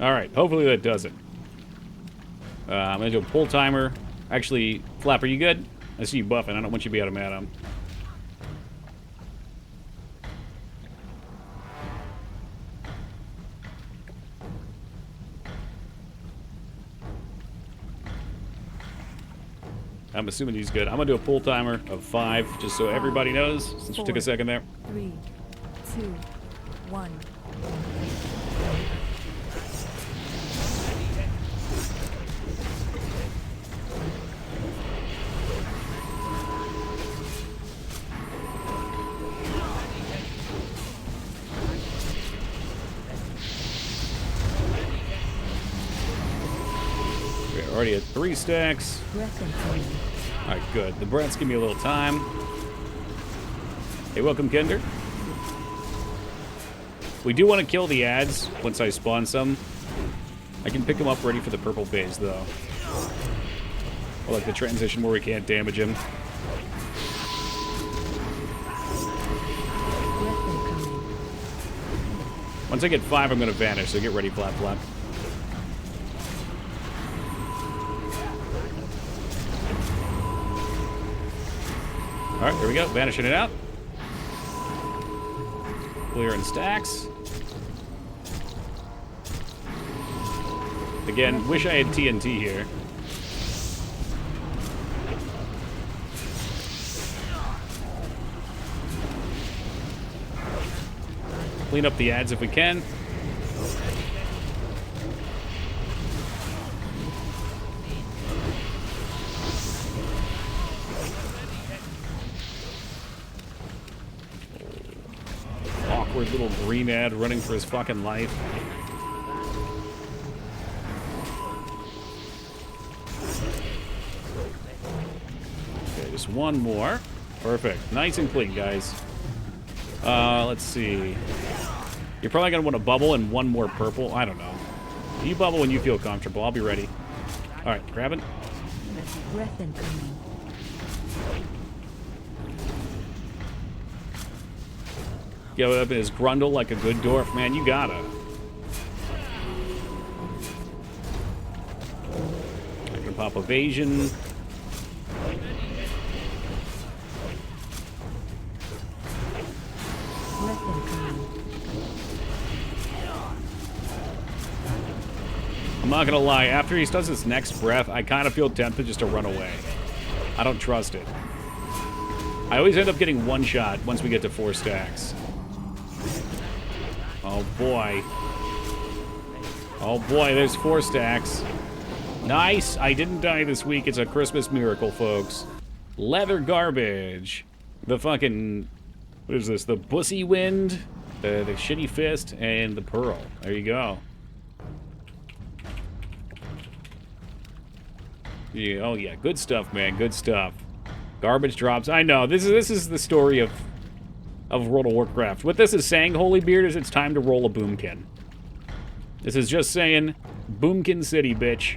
All right, hopefully that does it. I'm gonna do a pull timer. Actually, Flap, are you good? I see you buffing. I don't want you to be out of Madam. I'm assuming he's good. I'm gonna do a pull timer of 5, just so everybody knows, since we took a second there. 3, 2, 1. Already at 3 stacks. Breath incoming. Alright, good. The breaths give me a little time. Hey, welcome, Kinder. We do want to kill the ads once I spawn some. I can pick them up ready for the purple phase, though. I like the transition where we can't damage him. Breath incoming. Once I get 5, I'm going to vanish, so get ready, Flap Flap. Alright, here we go. Vanishing it out. Clearing stacks. Again, wish I had TNT here. Clean up the ads if we can. Awkward little green ad running for his fucking life. Okay, just one more. Perfect. Nice and clean, guys. Let's see. You're probably going to want to bubble and one more purple. I don't know. You bubble when you feel comfortable. I'll be ready. All right, grab it. Breath incoming. Go up in his grundle like a good dwarf. Man, you gotta. I can pop evasion. Breath incoming. I'm not gonna lie, after he does his next breath, I kind of feel tempted just to run away. I don't trust it. I always end up getting one shot once we get to 4 stacks. Oh boy. Oh boy, there's 4 stacks. Nice! I didn't die this week. It's a Christmas miracle, folks. Leather garbage. The fucking... What is this? The Bussy Wind, the Shitty Fist, and the Pearl. There you go. Yeah, oh yeah, good stuff, man. Good stuff. Garbage drops. I know. This is the story of World of Warcraft. What this is saying, Holy Beard, is it's time to roll a boomkin. This is just saying, Boomkin City, bitch.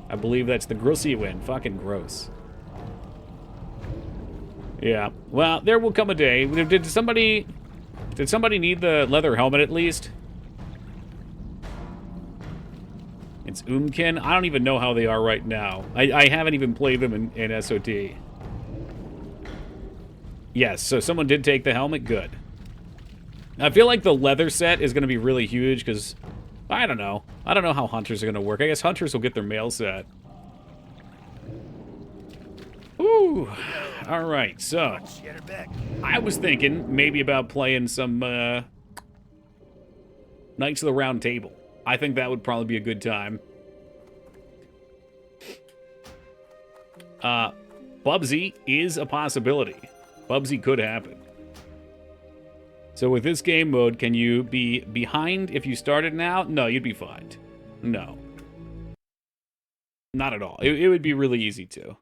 I believe that's the Grussy win. Fucking gross. Yeah. Well, there will come a day. Did somebody need the leather helmet at least? It's Oomkin. I don't even know how they are right now. I haven't even played them in SOT. Yes, so someone did take the helmet. Good. I feel like the leather set is going to be really huge because, I don't know. I don't know how hunters are going to work. I guess hunters will get their mail set. Ooh. All right, so I was thinking maybe about playing some Knights of the Round Table. I think that would probably be a good time. Bubsy is a possibility. Bubsy could happen. So with this game mode, can you be behind if you started now? No, you'd be fine. No. Not at all. It would be really easy to.